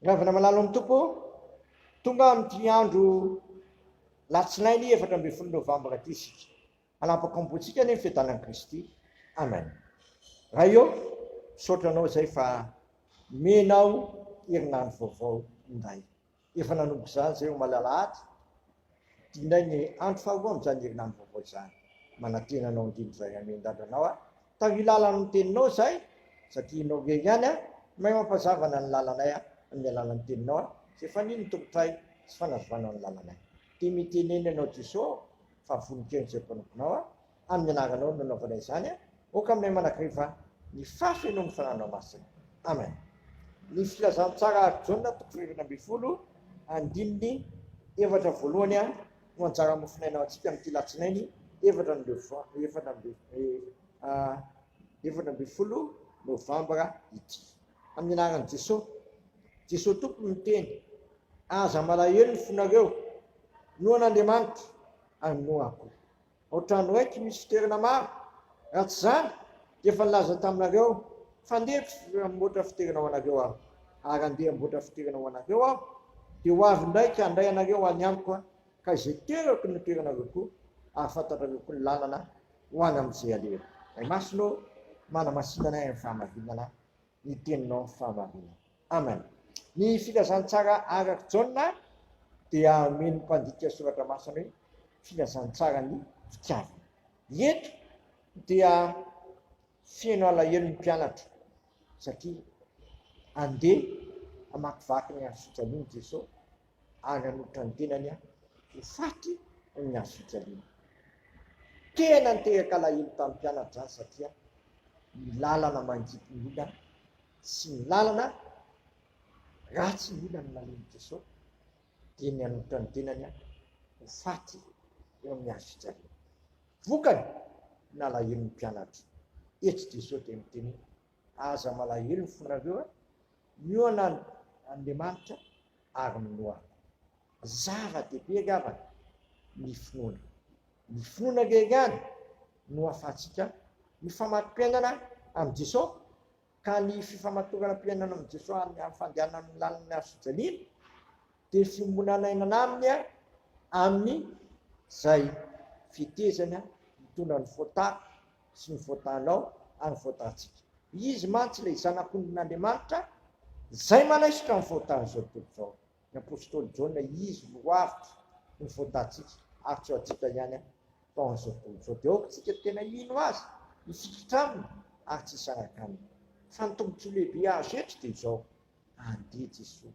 Ravana malalom tompo tonga amin'ity andro latsinainy 14 Novambra ty isika hanampakambotsika ny fiadanan'i Kristy. Amen. Raha io sotranao zay fa menao herinandro vaovao indray. Efa nanomboka zany zay malalahady indray ny andro faharoa amin'izany herinandro vaovao izany. Manatenanao indrindra zay amendananao a. Tavy lalan'ny teninao zay satria inao ge ihany a mahay mampazavana ny lalanay a amin'ny alalan'ny teninao a. Zay faniny tompotray sy fanazovanao ny lalanay. Ty miteneny anao Jesosy fa vonikeny zay mpanomponao a amin'ny anaranao nanaovanay izany a. Oka aminay manakariva ny fafenao ny fananao masina. Amen. Ny filazantsara Jaona toko 20 andininy efatra voalohany a no anjara mofinainao antsika amin'ity latsinainy 14 Novambra ity. Amin'ny anaran'i Jesosy. Jesosy tompo miteny, aza malahelo ny fonareo no an'Andriamanitra anoako. Ohatrano raiky misy fitoerana maro. Raha tsy zany dia efa nilaza taminareo fandeha mboatra fitoerana ho anareo aho. Ary andeha mboatra fitoerana ho anareo aho. Dia ho avy ndraiky handray anareo any amiko a. Ka izay terako ny toeranareo koa ary fantatrareo koa ny lalana ho any amin'izay alehako. Ay masonao manamasinana amin'ny fahamarinana ny teninao fahamarinana. Amen. Ny filazantsara araka Jaona dia meno mpandika soratra masina hoe filazantsara ny fitiavana. Eto dia fiaino alahelo ny mpianatra satria andeha amakivaky ny azo fijaliana Jesosy ary anotra ny tenany a ho faty ny azo fijaliana. Tena niteraka alahelo tamin'ny mpianatra zany satria ny lalana mangity ny olona sy ny lalana ratsy ny olona ny naliny Jesosy dia ny anotra ny tenany a ho faty eo amin'ny azo fijaliana. Vokany na alahelo ny mpianatra. Eto Jesosy dia miteny aza malahelo ny fonareo a mioana Andriamanitra ary minoako. Zava-dehibe gavana ny finoana. Ny finoana gehigany no ahafahantsika ny famatoam-piainana amin'i Jesosy ka ny fifamatorana-piainana amin'i Jesosy amin'ny fandehanana amin'ny lalana azo fijaliana dia fimonanainana aminy a amin'ny zay fitezana mitondra ny fotaka sy ny fotanao ary ny fotantsika. Izy mantsy ilay zanak'ondrin'Andriamanitra zay manaisotra ny fotany zao tontolo zao. Ny apôstôly Jaona izy loavitra ny fotantsika ary tsy ho antsika ihany taon'izao tontolo zao. Dia aokantsika tena ino azy mifikitra aminy ary tsy hisanaka aminy. Fa ny tombontsoa lehibe azo eto dia izao andeha Jesosy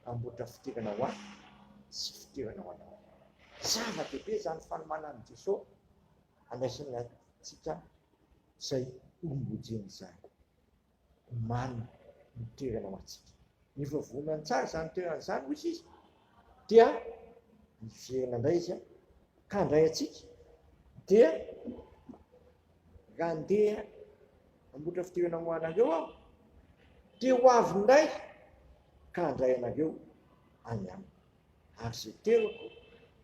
amboatra fitoerana ho azy sy fitoerana ho anao. Zava-dehibe zany fanomanan'i Jesosy andraisana antsika zay ombojeny zany. Manina ny toerana ho antsika. Ny vavonany tsara zany toerana zany hoy izy dia miverina indray izy a ka handray antsika dia raha andeha amboatra fitoerana ho anareo aho dia ho avy indray ka handray anareo any aminy. Ary zay terako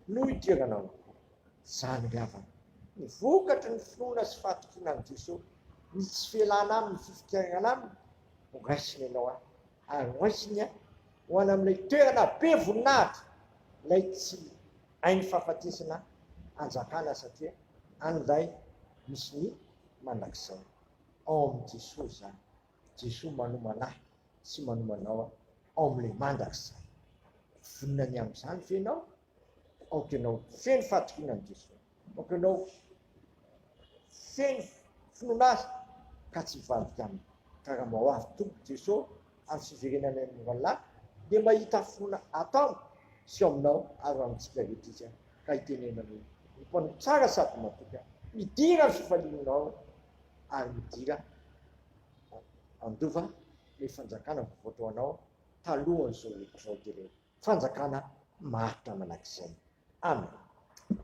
no hitoeranao zany gavana. Ny vokatry ny finoana sy fahatokinan'i Jesosy ny tsy fialana aminy, ny fifikiarana aminy ho raisiny ianao a ary raisiny a ho any amin'ilay toerana be voninahitra ilay tsy hainy fahafatesana anjakana satria an'ilay misy ny mandrakizay ao amin'i Jesosy zany. Jesosy manoma anahy sy manoma anao ao amin'ilay mandrakizay. Voninany amin'izany fenao aoka ianao feno fahatokinan'i Jesosy. Aoka ianao feno finoana azy ka tsy mivadika aminy. Ka raha mahoavy tompo Jesosy amin'ny fiverenany amin'ny valona dia mahita finoana atao sy aminao ary amintsika rehetra izy ka hitenenana hoe ny mpanompo tsara sady matoky midira ny fifalianao ary midira andova ilay fanjakana mivoatra ho anao talohan'izao rehetra dia fanjakana maritra manakizay. Amen.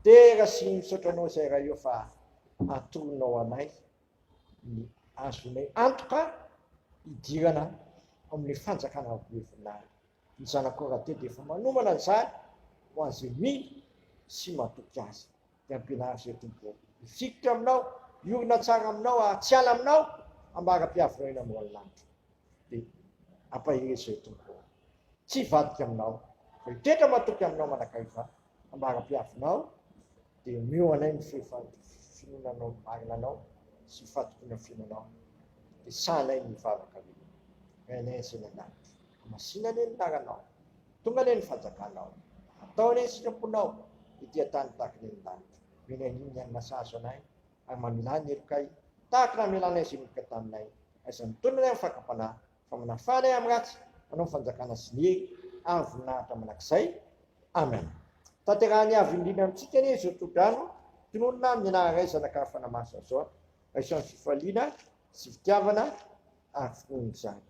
Tera sy misaotranao izay raha io fa atoronao anay ny azonay antoka hidirana amin'ny fanjakana be voninahitra. Ny zanako raha dia efa manomana an'izany ho an'izay mily sy matoky azy. Dia ampianary izay tompo mifikitra aminao, hiorina tsara aminao, ahatsiala aminao, ambara-piavinao eny amin'ny lanitra. Dia ampahery izay tompo. tsy hivadika aminao fa hitetra matoky aminao manakaifa ambara-piavinao dia mioanay ny finonanao marina anao sy fatokona fiainanao dia sanay ny mivavaka avy enay sy nandanitra masina ane ny naranao tonga ane ny fanjakanao atao ane ny sitraponao ity tany tahaka ny danitra menay iny any masaso anay ary mamilany ny elokay tahaka na melanay izay midika taminay aiza mitononay amin'ny fakapanahy fa manafanay amin'ny ratsy manao fanjakana sy ny hery amin'ny voninahitra manakizay amen. Tanterahany avy indrindra amintsika anie izao todrano tononona amin'ny anarana zanaka fanamasina zao isan'ny fifaliana sy fitiavana ary finoana izany.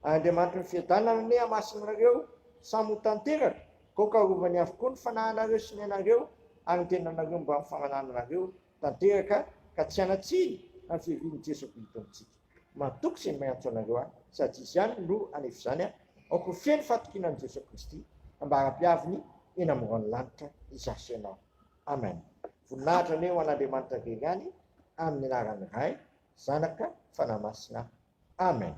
Andriamanitra ny fiadanana ne amasinareo samy ho tanteraka kokarovany avokoa ny fanahinareo sy ny anareo ary ny tenanareo mba mifamananareo tanteraka ka tsy hanatsiny amin'ny fiavian'i Jesosy Kristy amintsika. Matoky izay miantso anareo sady izy ihany no anefa izany aoko feno fatokinan'i Jesosy Kristy ambara-piaviny eny amin'ny rano lanitra izasy ianao. Amen. Voninahitra ane ho an'Andriamanitra reny ihany amin'ny anaran'ny Ray, Zanaka, Fanahy Masina. Amen.